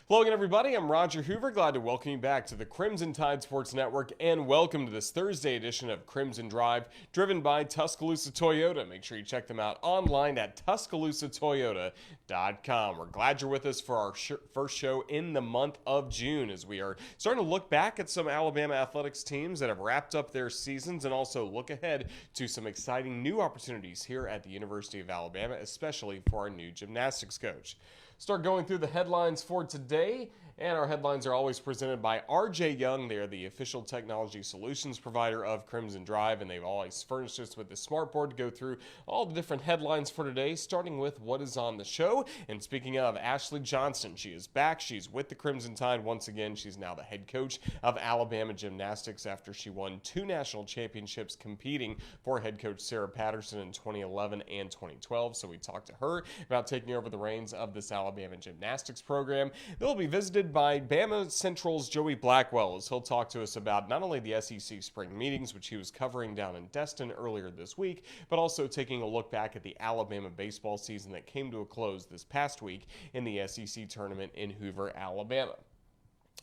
Hello again, everybody. I'm Roger Hoover. Glad to welcome you back to the Crimson Tide Sports Network and welcome to this Thursday edition of Crimson Drive, driven by Tuscaloosa Toyota. Make sure you check them out online at TuscaloosaToyota.com. We're glad you're with us for our first show in the month of June as we are starting to look back at some Alabama athletics teams that have wrapped up their seasons and also look ahead to some exciting new opportunities here at the University of Alabama, especially for our new gymnastics coach. Start going through the headlines for today, and our headlines are always presented by RJ Young. They are the official technology solutions provider of Crimson Drive, and they've always furnished us with the smartboard to go through all the different headlines for today, starting with what is on the show. And speaking of, Ashley Johnston, she is back. She's with the Crimson Tide once again. She's now the head coach of Alabama Gymnastics after she won 2 national championships competing for head coach Sarah Patterson in 2011 and 2012. So we talked to her about taking over the reins of this Alabama Gymnastics program. They'll be visited by BamaCentral's Joey Blackwell as he'll talk to us about not only the SEC spring meetings, which he was covering down in Destin earlier this week, but also taking a look back at the Alabama baseball season that came to a close this past week in the SEC tournament in Hoover, Alabama.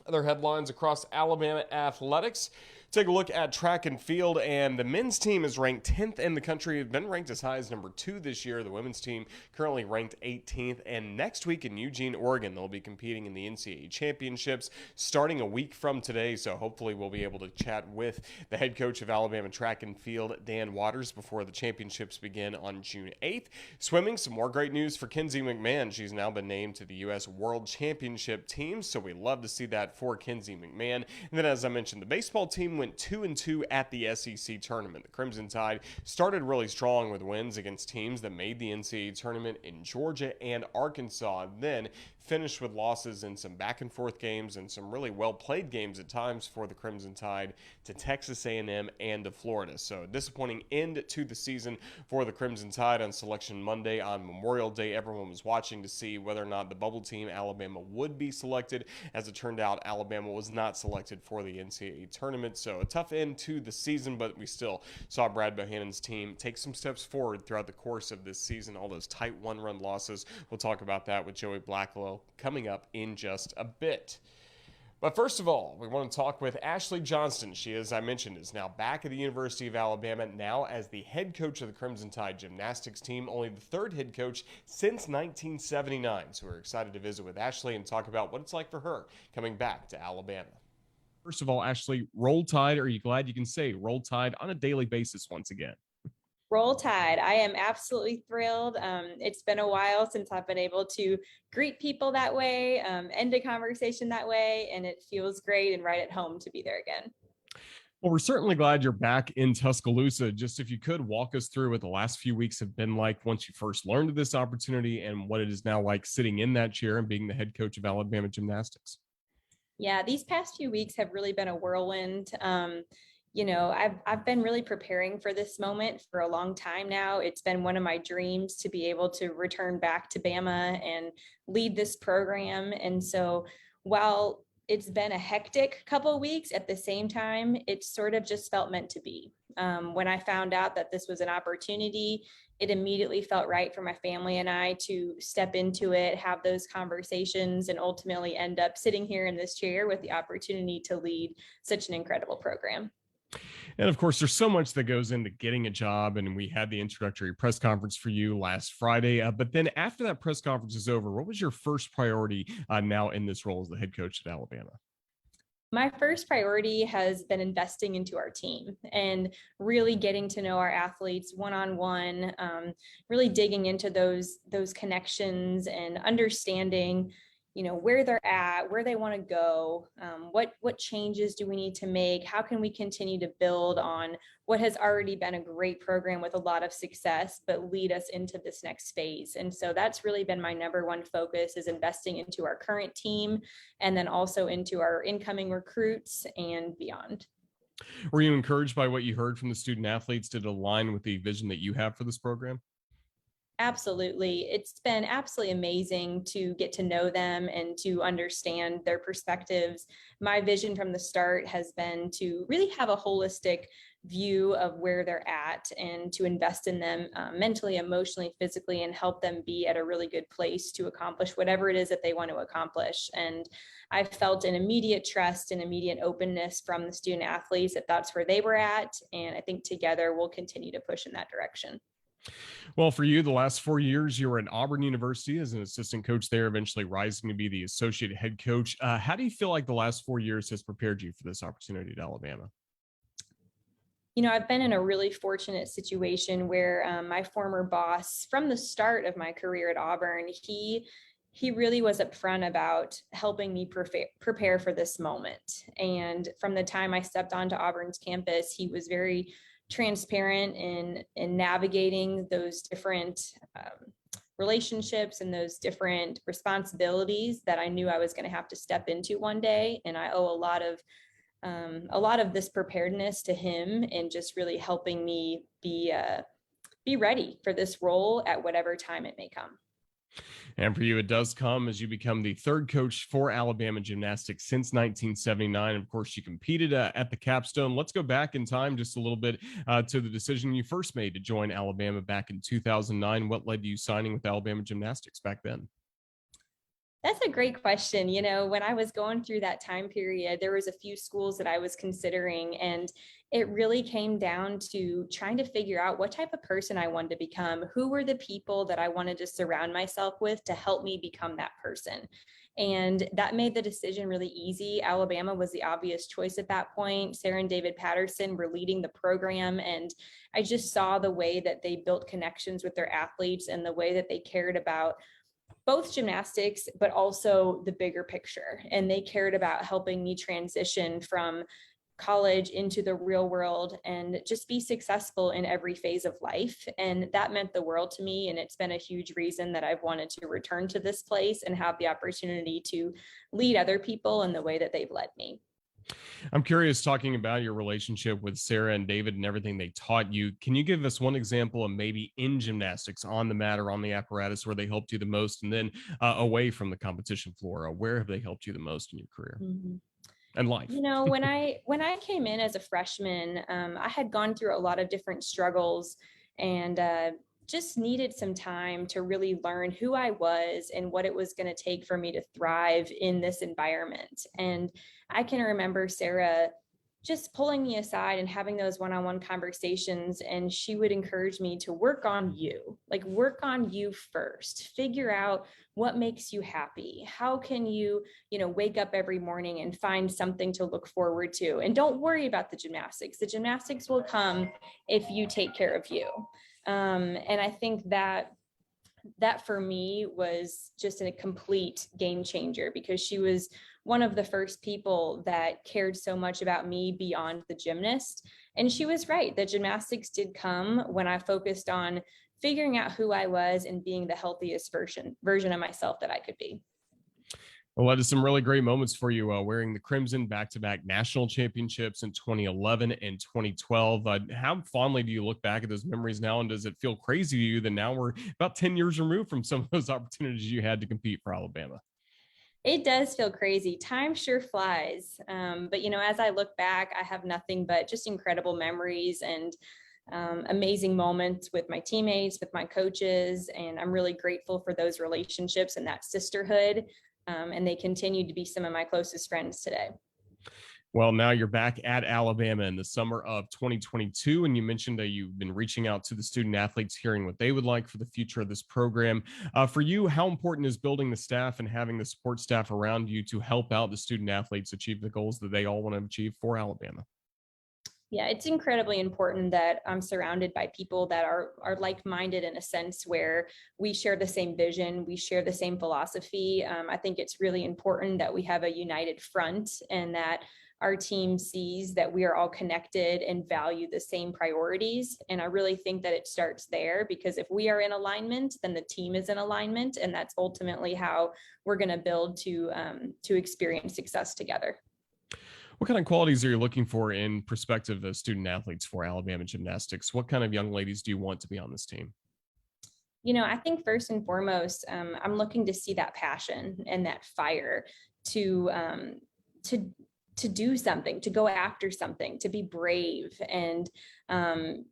Other headlines across Alabama athletics. Take a look at track and field, and the men's team is ranked 10th in the country. It's been ranked as high as number 2 this year. The women's team currently ranked 18th, and next week in Eugene, Oregon, they'll be competing in the NCAA championships starting a week from today, so hopefully we'll be able to chat with the head coach of Alabama track and field, Dan Waters, before the championships begin on June 8th. Swimming, some more great news for Kinsey McMahon. She's now been named to the U.S. World Championship team, so we love to see that for Kinsey McMahon. And then, as I mentioned, the baseball team went 2-2 at the SEC tournament. The Crimson Tide started really strong with wins against teams that made the NCAA tournament in Georgia and Arkansas, and then finished with losses in some back-and-forth games and some really well-played games at times for the Crimson Tide to Texas A&M and to Florida. So a disappointing end to the season for the Crimson Tide on Selection Monday. On Memorial Day, everyone was watching to see whether or not the bubble team Alabama would be selected. As it turned out, Alabama was not selected for the NCAA tournament. So a tough end to the season, but we still saw Brad Bohannon's team take some steps forward throughout the course of this season. All those tight one-run losses. We'll talk about that with Joey Blackwell coming up in just a bit. But first of all, we want to talk with Ashley Johnston. She, as I mentioned, is now back at the University of Alabama, now as the head coach of the Crimson Tide gymnastics team, only the 3rd head coach since 1979. So we're excited to visit with Ashley and talk about what it's like for her coming back to Alabama. First of all, Ashley, roll Tide. Are you glad you can say roll Tide on a daily basis once again? Roll Tide. I am absolutely thrilled. It's been a while since I've been able to greet people that way, end a conversation that way, and it feels great and right at home to be there again. Well, we're certainly glad you're back in Tuscaloosa. Just if you could walk us through what the last few weeks have been like once you first learned of this opportunity and what it is now like sitting in that chair and being the head coach of Alabama Gymnastics. Yeah, these past few weeks have really been a whirlwind. I've been really preparing for this moment for a long time now. It's been one of my dreams to be able to return back to Bama and lead this program. And so while it's been a hectic couple of weeks, at the same time, it sort of just felt meant to be. When I found out that this was an opportunity, it immediately felt right for my family and I to step into it, have those conversations, and ultimately end up sitting here in this chair with the opportunity to lead such an incredible program. And of course, there's so much that goes into getting a job. And we had the introductory press conference for you last Friday. But then after that press conference is over, what was your first priority now in this role as the head coach at Alabama? My first priority has been investing into our team and really getting to know our athletes one-on-one, really digging into those connections and understanding where they're at, where they want to go, what changes do we need to make, how can we continue to build on what has already been a great program with a lot of success, but lead us into this next phase. And so that's really been my number one focus, is investing into our current team and then also into our incoming recruits and beyond. Were you encouraged by what you heard from the student athletes? Did it align with the vision that you have for this program? Absolutely. It's been absolutely amazing to get to know them and to understand their perspectives. My vision from the start has been to really have a holistic view of where they're at and to invest in them mentally, emotionally, physically, and help them be at a really good place to accomplish whatever it is that they want to accomplish. And I felt an immediate trust and immediate openness from the student athletes that that's where they were at. And I think together we'll continue to push in that direction. Well, for you, the last 4 years, you were at Auburn University as an assistant coach there, eventually rising to be the associate head coach. How do you feel like the last 4 years has prepared you for this opportunity at Alabama? I've been in a really fortunate situation where my former boss, from the start of my career at Auburn, he really was upfront about helping me prepare for this moment. And from the time I stepped onto Auburn's campus, he was very transparent in navigating those different relationships and those different responsibilities that I knew I was going to have to step into one day. And I owe a lot of this preparedness to him and just really helping me be ready for this role at whatever time it may come. And for you, it does come as you become the third coach for Alabama Gymnastics since 1979. Of course, you competed at the capstone. Let's go back in time just a little bit to the decision you first made to join Alabama back in 2009. What led to you signing with Alabama Gymnastics back then? That's a great question. When I was going through that time period, there was a few schools that I was considering, and it really came down to trying to figure out what type of person I wanted to become. Who were the people that I wanted to surround myself with to help me become that person? And that made the decision really easy. Alabama was the obvious choice at that point. Sarah and David Patterson were leading the program, and I just saw the way that they built connections with their athletes and the way that they cared about both gymnastics, but also the bigger picture. And they cared about helping me transition from college into the real world and just be successful in every phase of life. And that meant the world to me. And it's been a huge reason that I've wanted to return to this place and have the opportunity to lead other people in the way that they've led me. I'm curious, talking about your relationship with Sarah and David and everything they taught you. Can you give us one example of maybe in gymnastics, on the mat or on the apparatus, where they helped you the most, and then away from the competition floor, where have they helped you the most in your career and life? When I came in as a freshman, I had gone through a lot of different struggles and just needed some time to really learn who I was and what it was going to take for me to thrive in this environment. And I can remember Sarah just pulling me aside and having those one-on-one conversations. And she would encourage me to work on you, like work on you first, figure out what makes you happy. How can you, wake up every morning and find something to look forward to? And don't worry about the gymnastics. The gymnastics will come if you take care of you. And I think that for me was just a complete game changer, because she was one of the first people that cared so much about me beyond the gymnast. And she was right. The gymnastics did come when I focused on figuring out who I was and being the healthiest version of myself that I could be. Well, that is some really great moments for you, wearing the Crimson back-to-back national championships in 2011 and 2012. How fondly do you look back at those memories now, and does it feel crazy to you that now we're about 10 years removed from some of those opportunities you had to compete for Alabama? It does feel crazy. Time sure flies. But, as I look back, I have nothing but just incredible memories and amazing moments with my teammates, with my coaches. And I'm really grateful for those relationships and that sisterhood. And they continue to be some of my closest friends today. Well, now you're back at Alabama in the summer of 2022, and you mentioned that you've been reaching out to the student athletes, hearing what they would like for the future of this program. For you, how important is building the staff and having the support staff around you to help out the student athletes achieve the goals that they all want to achieve for Alabama? Yeah, it's incredibly important that I'm surrounded by people that are like-minded, in a sense where we share the same vision, we share the same philosophy. I think it's really important that we have a united front and that our team sees that we are all connected and value the same priorities. And I really think that it starts there, because if we are in alignment, then the team is in alignment, and that's ultimately how we're going to build to experience success together. What kind of qualities are you looking for in prospective student athletes for Alabama Gymnastics? What kind of young ladies do you want to be on this team? I think first and foremost, I'm looking to see that passion and that fire to to to do something, to go after something, to be brave, and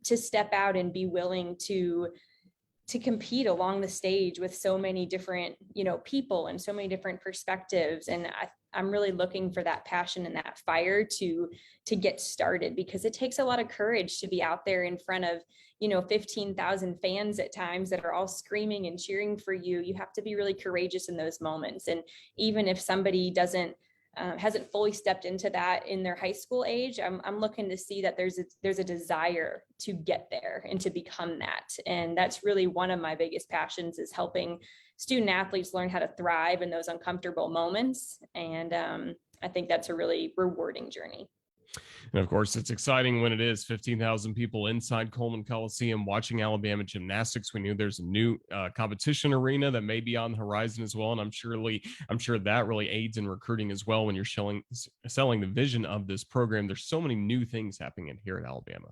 to step out and be willing to compete along the stage with so many different, people and so many different perspectives. And I'm really looking for that passion and that fire to get started, because it takes a lot of courage to be out there in front of 15,000 fans at times that are all screaming and cheering for you. You have to be really courageous in those moments. And even if somebody hasn't fully stepped into that in their high school age, I'm looking to see that there's a desire to get there and to become that. And that's really one of my biggest passions, is helping student athletes learn how to thrive in those uncomfortable moments. And I think that's a really rewarding journey. And of course, it's exciting when it is 15,000 people inside Coleman Coliseum watching Alabama Gymnastics. We knew there's a new competition arena that may be on the horizon as well. And I'm sure that really aids in recruiting as well when you're selling the vision of this program. There's so many new things happening here at Alabama.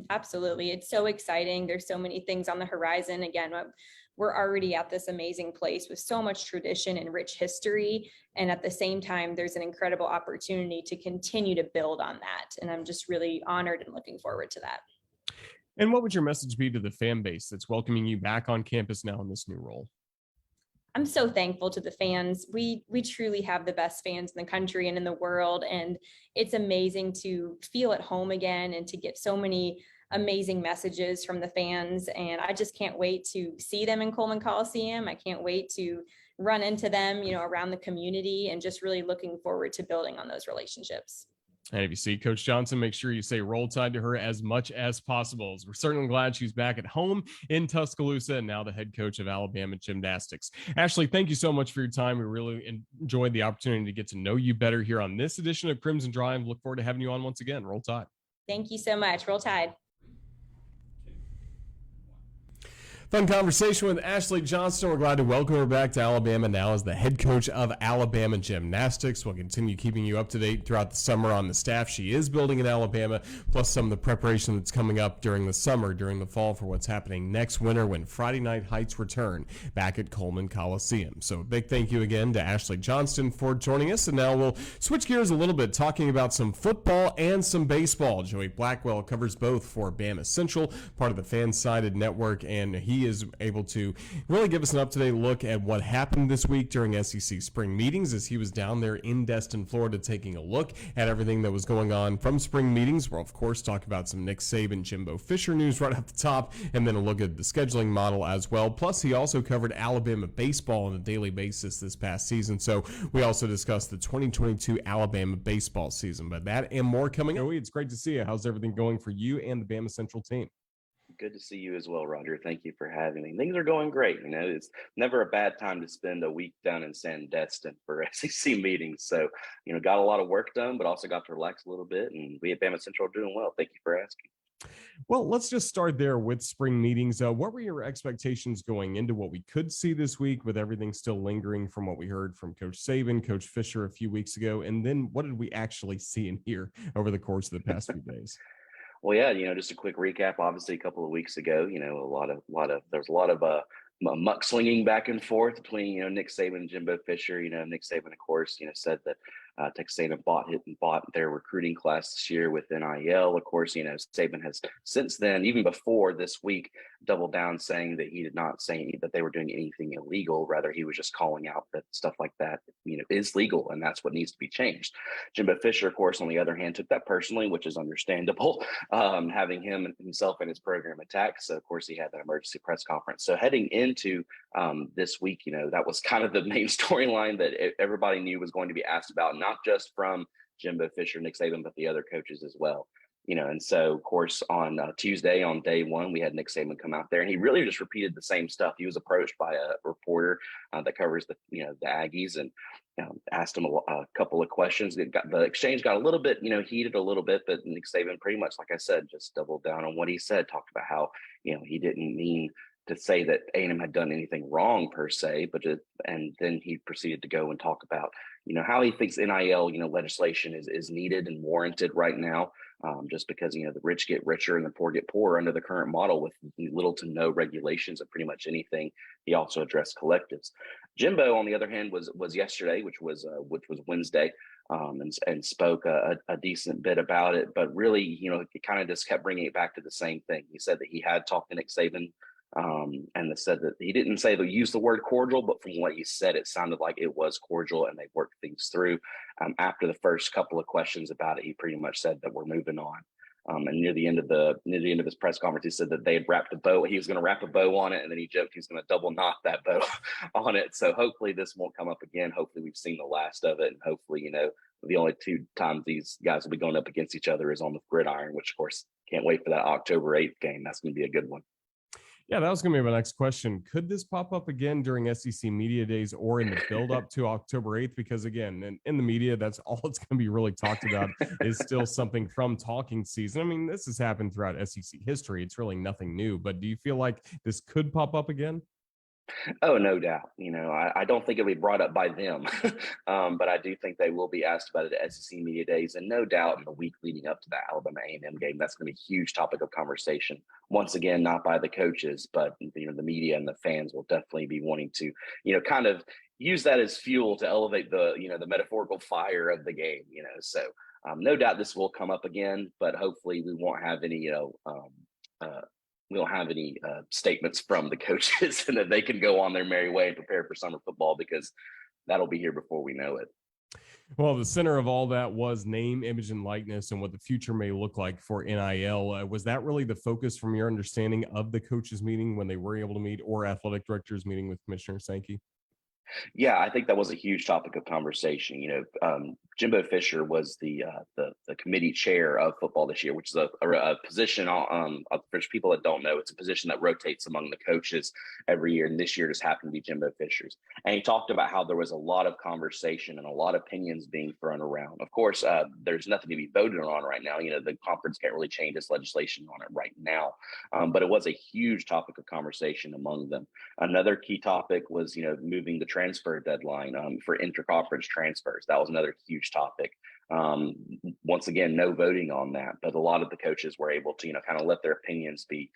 Absolutely. It's so exciting. There's so many things on the horizon. Again, we're already at this amazing place with so much tradition and rich history. And at the same time, there's an incredible opportunity to continue to build on that. And I'm just really honored and looking forward to that. And what would your message be to the fan base that's welcoming you back on campus now in this new role? I'm so thankful to the fans. We truly have the best fans in the country and in the world. And it's amazing to feel at home again and to get so many amazing messages from the fans. And I just can't wait to see them in Coleman Coliseum. I can't wait to run into them, around the community, and just really looking forward to building on those relationships. And if you see Coach Johnston, make sure you say Roll Tide to her as much as possible. We're certainly glad she's back at home in Tuscaloosa and now the head coach of Alabama Gymnastics. Ashley, thank you so much for your time. We really enjoyed the opportunity to get to know you better here on this edition of Crimson Drive. Look forward to having you on once again. Roll Tide. Thank you so much. Roll Tide. Fun conversation with Ashley Johnston. We're glad to welcome her back to Alabama now as the head coach of Alabama Gymnastics. We'll continue keeping you up to date throughout the summer on the staff she is building in Alabama, plus some of the preparation that's coming up during the summer, during the fall, for what's happening next winter when Friday Night Heights return back at Coleman Coliseum. So a big thank you again to Ashley Johnston for joining us. And now we'll switch gears a little bit, talking about some football and some baseball. Joey Blackwell covers both for BamaCentral, part of the fan-sided network, and he is able to really give us an up-to-date look at what happened this week during SEC spring meetings, as he was down there in Destin, Florida, taking a look at everything that was going on from spring meetings. We'll, of course, talk about some Nick Saban, Jimbo Fisher news right off the top, and then a look at the scheduling model as well. Plus, he also covered Alabama baseball on a daily basis this past season. So we also discussed the 2022 Alabama baseball season. But that and more coming. Joey, it's great to see you. How's everything going for you and the BamaCentral team? Good to see you as well, Roger. Thank you for having me. Things are going great. It's never a bad time to spend a week down in Sandestin for SEC meetings. So, got a lot of work done, but also got to relax a little bit. And we at BamaCentral are doing well. Thank you for asking. Well, let's just start there with spring meetings. What were your expectations going into what we could see this week, with everything still lingering from what we heard from Coach Saban, Coach Fisher a few weeks ago? And then what did we actually see and hear over the course of the past few days? Well, yeah, just a quick recap. Obviously, a couple of weeks ago, there was a lot of muck swinging back and forth between Nick Saban and Jimbo Fisher. Nick Saban, of course, said that Texas A&M bought their recruiting class this year with NIL. Of course, Saban has since then, even before this week, doubled down, saying that he did not say that they were doing anything illegal. Rather, he was just calling out that stuff like that, is legal, and that's what needs to be changed. Jimbo Fisher, of course, on the other hand, took that personally, which is understandable, having himself and his program attacked. So, of course, he had that emergency press conference. So heading into this week, that was kind of the main storyline that everybody knew was going to be asked about, not just from Jimbo Fisher, Nick Saban, but the other coaches as well. And so, of course, on Tuesday, on day one, we had Nick Saban come out there, and he really just repeated the same stuff. He was approached by a reporter that covers the Aggies, and asked him a couple of questions. The exchange got a little bit, heated a little bit, but Nick Saban pretty much, like I said, just doubled down on what he said, talked about how, he didn't mean to say that A&M had done anything wrong per se, and then he proceeded to go and talk about, how he thinks NIL, legislation is needed and warranted right now. Just because, the rich get richer and the poor get poorer under the current model with little to no regulations of pretty much anything. He also addressed collectives. Jimbo, on the other hand, was yesterday, which was Wednesday, and spoke a decent bit about it. But really, he kind of just kept bringing it back to the same thing. He said that he had talked to Nick Saban, and said that he didn't say they use the word cordial, but from what he said, it sounded like it was cordial, and they worked things through. After the first couple of questions about it, he pretty much said that we're moving on. And near the end of his press conference, he said that they had wrapped a bow. He was going to wrap a bow on it, and then he joked he's going to double knot that bow on it. So hopefully this won't come up again. Hopefully we've seen the last of it, and hopefully the only two times these guys will be going up against each other is on the gridiron, which of course can't wait for that October 8th game. That's going to be a good one. Yeah, that was going to be my next question. Could this pop up again during SEC Media Days or in the build up to October 8th? Because again, in the media, that's all it's going to be really talked about is still something from talking season. I mean, this has happened throughout SEC history. It's really nothing new, but do you feel like this could pop up again? Oh, no doubt. I don't think it'll be brought up by them, but I do think they will be asked about it at SEC Media Days, and no doubt in the week leading up to the Alabama A&M game, that's going to be a huge topic of conversation. Once again, not by the coaches, but the media and the fans will definitely be wanting to, kind of use that as fuel to elevate the metaphorical fire of the game. So no doubt this will come up again, but hopefully we won't have any, we don't have any statements from the coaches and that they can go on their merry way and prepare for summer football, because that'll be here before we know it. Well, the center of all that was name, image, and likeness and what the future may look like for NIL. Was that really the focus from your understanding of the coaches meeting when they were able to meet, or athletic directors meeting with Commissioner Sankey? Yeah, I think that was a huge topic of conversation. Jimbo Fisher was the committee chair of football this year, which is a position. For people that don't know, it's a position that rotates among the coaches every year, and this year just happened to be Jimbo Fisher's. And he talked about how there was a lot of conversation and a lot of opinions being thrown around. Of course, there's nothing to be voted on right now. The conference can't really change its legislation on it right now, but it was a huge topic of conversation among them. Another key topic was moving the transfer deadline for interconference transfers. That was another huge topic. Once again, no voting on that, but a lot of the coaches were able to kind of let their opinions be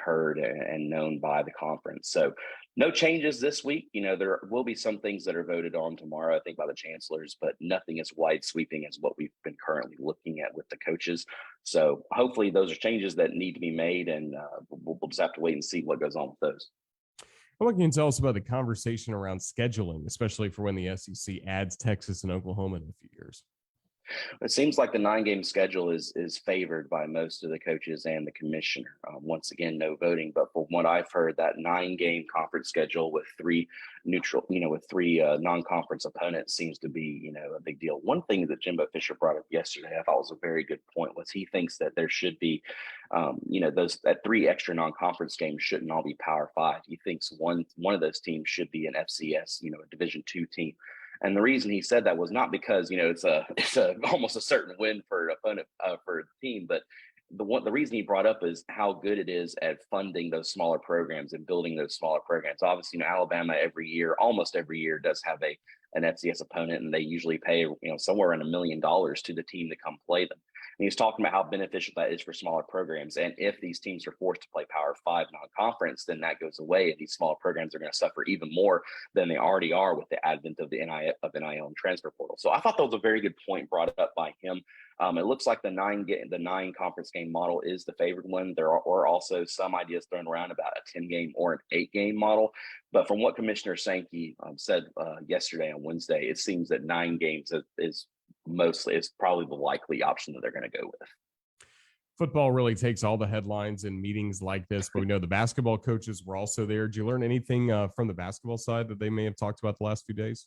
heard and known by the conference. So no changes this week. There will be some things that are voted on tomorrow, I think, by the chancellors, but nothing as wide sweeping as what we've been currently looking at with the coaches. So hopefully those are changes that need to be made, and we'll just have to wait and see what goes on with those. What can you tell us about the conversation around scheduling, especially for when the SEC adds Texas and Oklahoma in a few years? It seems like the 9-game schedule is favored by most of the coaches and the commissioner. Once again, no voting, but from what I've heard, that 9-game conference schedule with three non-conference opponents seems to be, a big deal. One thing that Jimbo Fisher brought up yesterday, I thought was a very good point, was he thinks that there should be, that 3 extra non-conference games shouldn't all be Power 5. He thinks one of those teams should be an FCS, a Division II team. And the reason he said that was not because, it's almost a certain win for an opponent for the team, but the reason he brought up is how good it is at funding those smaller programs and building those smaller programs. Obviously, Alabama almost every year does have an FCS opponent, and they usually pay, somewhere around $1 million to the team to come play them. And he's talking about how beneficial that is for smaller programs. And if these teams are forced to play Power 5 non-conference, then that goes away, and these smaller programs are going to suffer even more than they already are with the advent of the NIL and transfer portal. So I thought that was a very good point brought up by him. It looks like the 9 conference game model is the favored one. There are also some ideas thrown around about a 10-game or an 8-game model. But from what Commissioner Sankey said yesterday on Wednesday, it seems that 9 games is probably the likely option that they're going to go with. Football really takes all the headlines in meetings like this, but we know the basketball coaches were also there. Did you learn anything from the basketball side that they may have talked about the last few days?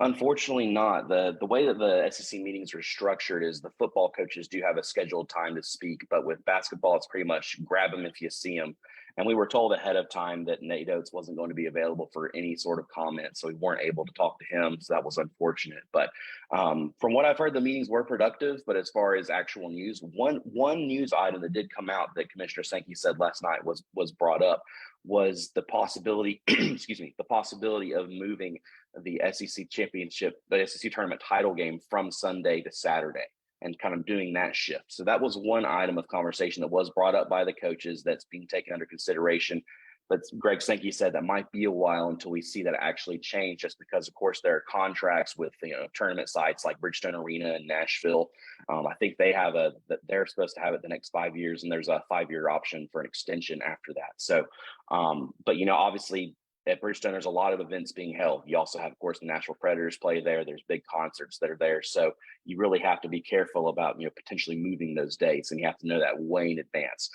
Unfortunately not. The way that the SEC meetings are structured is the football coaches do have a scheduled time to speak, but with basketball, it's pretty much grab them if you see them. And we were told ahead of time that Nate Oates wasn't going to be available for any sort of comment, so we weren't able to talk to him. So that was unfortunate. But from what I've heard, the meetings were productive. But as far as actual news, one news item that did come out that Commissioner Sankey said last night was brought up was the possibility, the possibility of moving the SEC championship, the SEC tournament title game from Sunday to Saturday, and kind of doing that shift. So that was one item of conversation that was brought up by the coaches that's being taken under consideration. But Greg Sankey said that might be a while until we see that actually change, just because, of course, there are contracts with tournament sites like Bridgestone Arena in Nashville. I think they're supposed to have it the next 5 years, and there's a 5-year option for an extension after that. So, but obviously, at Bridgestone, there's a lot of events being held. You also have, of course, the Nashville Predators play there. There's big concerts that are there. So you really have to be careful about, potentially moving those dates, and you have to know that way in advance.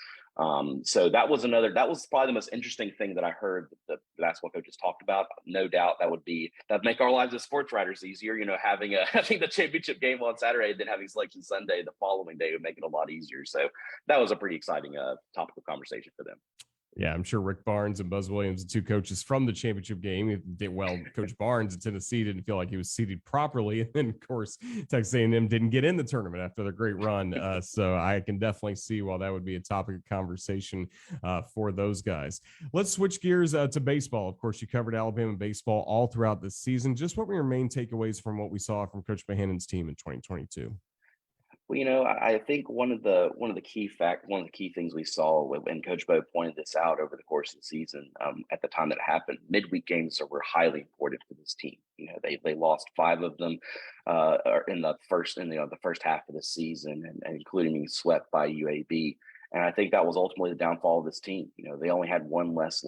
So that was probably the most interesting thing that I heard that the basketball coaches talked about. No doubt that'd make our lives as sports writers easier. Having the championship game on Saturday and then having Selection Sunday the following day would make it a lot easier. So that was a pretty exciting topic of conversation for them. Yeah, I'm sure Rick Barnes and Buzz Williams, the two coaches from the championship game, did well. Coach Barnes at Tennessee didn't feel like he was seated properly, and then, of course, Texas A&M didn't get in the tournament after their great run. So I can definitely see why that would be a topic of conversation for those guys. Let's switch gears to baseball. Of course, you covered Alabama baseball all throughout the season. Just what were your main takeaways from what we saw from Coach Bohannon's team in 2022? Well, I think one of the key things we saw, and Coach Bo pointed this out over the course of the season, at the time that it happened, midweek games were highly important for this team. They lost 5 of them in the first half of the season, and including being swept by UAB. And I think that was ultimately the downfall of this team. They only had one less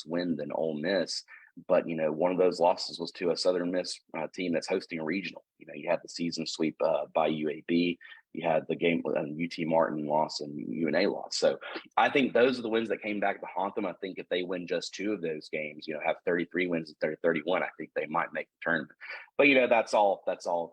win than Ole Miss. But, one of those losses was to a Southern Miss team that's hosting a regional. You had the season sweep by UAB. You had the game UT Martin loss and UNA loss. So I think those are the wins that came back to haunt them. I think if they win just 2 of those games, have 33 wins instead of 31, I think they might make the tournament. But, that's all,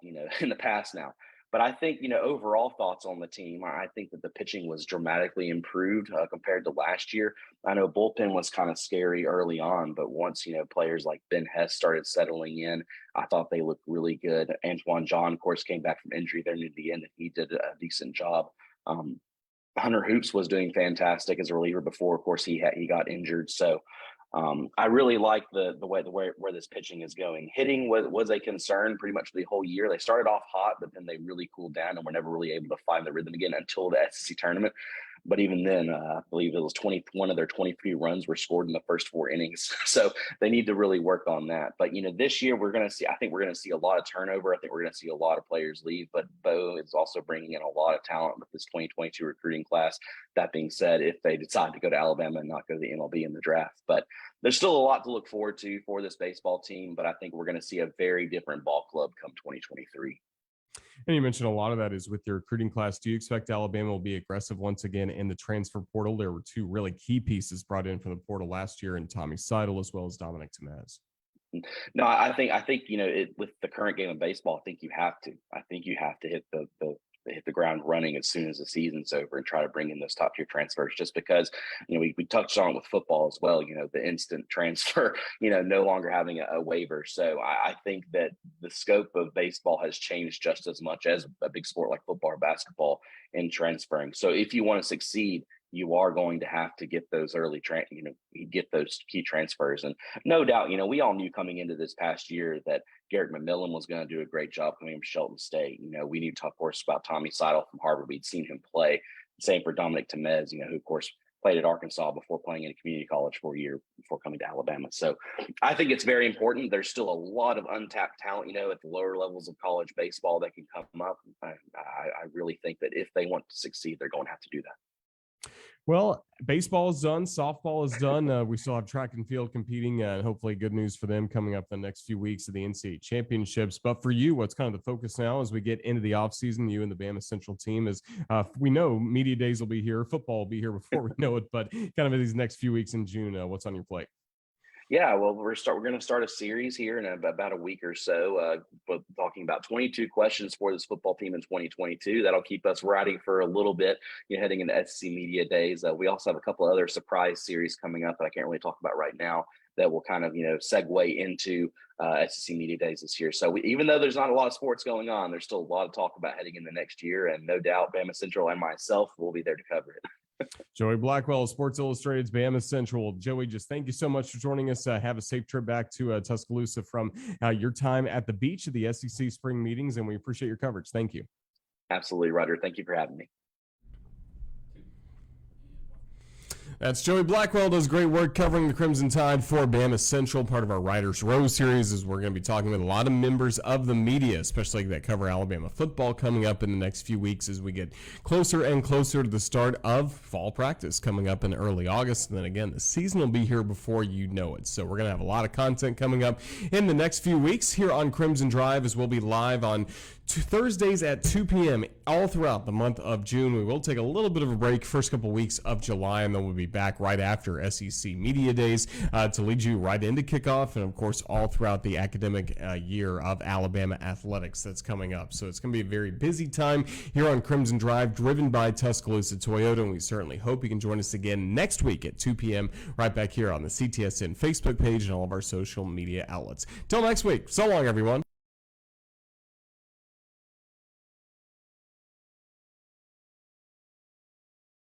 in the past now. But I think, overall thoughts on the team, I think that the pitching was dramatically improved compared to last year. I know bullpen was kind of scary early on, but once, players like Ben Hess started settling in, I thought they looked really good. Antoine John, of course, came back from injury there near the end, and he did a decent job. Hunter Hoops was doing fantastic as a reliever before, of course, he got injured. So I really like the way where this pitching is going. Hitting was a concern pretty much the whole year. They started off hot, but then they really cooled down and were never really able to find the rhythm again until the SEC tournament. But even then, I believe it was 21 of their 23 runs were scored in the first 4 innings. So they need to really work on that. But, this year I think we're going to see a lot of turnover. I think we're going to see a lot of players leave. But Bo is also bringing in a lot of talent with this 2022 recruiting class. That being said, if they decide to go to Alabama and not go to the MLB in the draft. But there's still a lot to look forward to for this baseball team. But I think we're going to see a very different ball club come 2023. And you mentioned a lot of that is with your recruiting class. Do you expect Alabama will be aggressive once again in the transfer portal? There were 2 really key pieces brought in from the portal last year, and Tommy Seidel as well as Dominic Temez. No, I think with the current game of baseball, I think you have to hit the ground running as soon as the season's over and try to bring in those top tier transfers, just because, we touched on it with football as well, the instant transfer, no longer having a waiver. So I think that the scope of baseball has changed just as much as a big sport like football or basketball in transferring. So if you want to succeed, you are going to have to get those get those key transfers. And no doubt, we all knew coming into this past year that Garrett McMillan was going to do a great job coming from Shelton State. We need to talk, of course, about Tommy Seidel from Harvard. We'd seen him play. Same for Dominic Temez, who, of course, played at Arkansas before playing in a community college for a year before coming to Alabama. So I think it's very important. There's still a lot of untapped talent, at the lower levels of college baseball that can come up. I really think that if they want to succeed, they're going to have to do that. Well, baseball is done. Softball is done. We still have track and field competing, and hopefully good news for them coming up the next few weeks of the NCAA championships. But for you, what's kind of the focus now as we get into the offseason, you and the BamaCentral team, is we know media days will be here. Football will be here before we know it. But kind of in these next few weeks in June, what's on your plate? Yeah, well, we're going to start a series here in about a week or so, talking about 22 questions for this football team in 2022. That'll keep us writing for a little bit, heading into SEC Media Days. We also have a couple of other surprise series coming up that I can't really talk about right now that will kind of, segue into SEC Media Days this year. So even though there's not a lot of sports going on, there's still a lot of talk about heading into next year. And no doubt BamaCentral and myself will be there to cover it. Joey Blackwell, Sports Illustrated's BamaCentral. Joey, just thank you so much for joining us. Have a safe trip back to Tuscaloosa from your time at the beach of the SEC spring meetings, and we appreciate your coverage. Thank you. Absolutely, Roger. Thank you for having me. That's Joey Blackwell, does great work covering the Crimson Tide for BamaCentral, part of our Writers Row series, as we're going to be talking with a lot of members of the media, especially that cover Alabama football, coming up in the next few weeks as we get closer and closer to the start of fall practice coming up in early August. And then again, the season will be here before you know it. So we're going to have a lot of content coming up in the next few weeks here on Crimson Drive, as we'll be live on Thursdays at 2 p.m. all throughout the month of June. We will take a little bit of a break first couple weeks of July, and then we'll be back right after SEC Media Days to lead you right into kickoff, and of course all throughout the academic year of Alabama athletics that's coming up. So it's going to be a very busy time here on Crimson Drive, driven by Tuscaloosa Toyota, and we certainly hope you can join us again next week at 2 p.m. right back here on the CTSN Facebook page and all of our social media outlets. Till next week, so long everyone.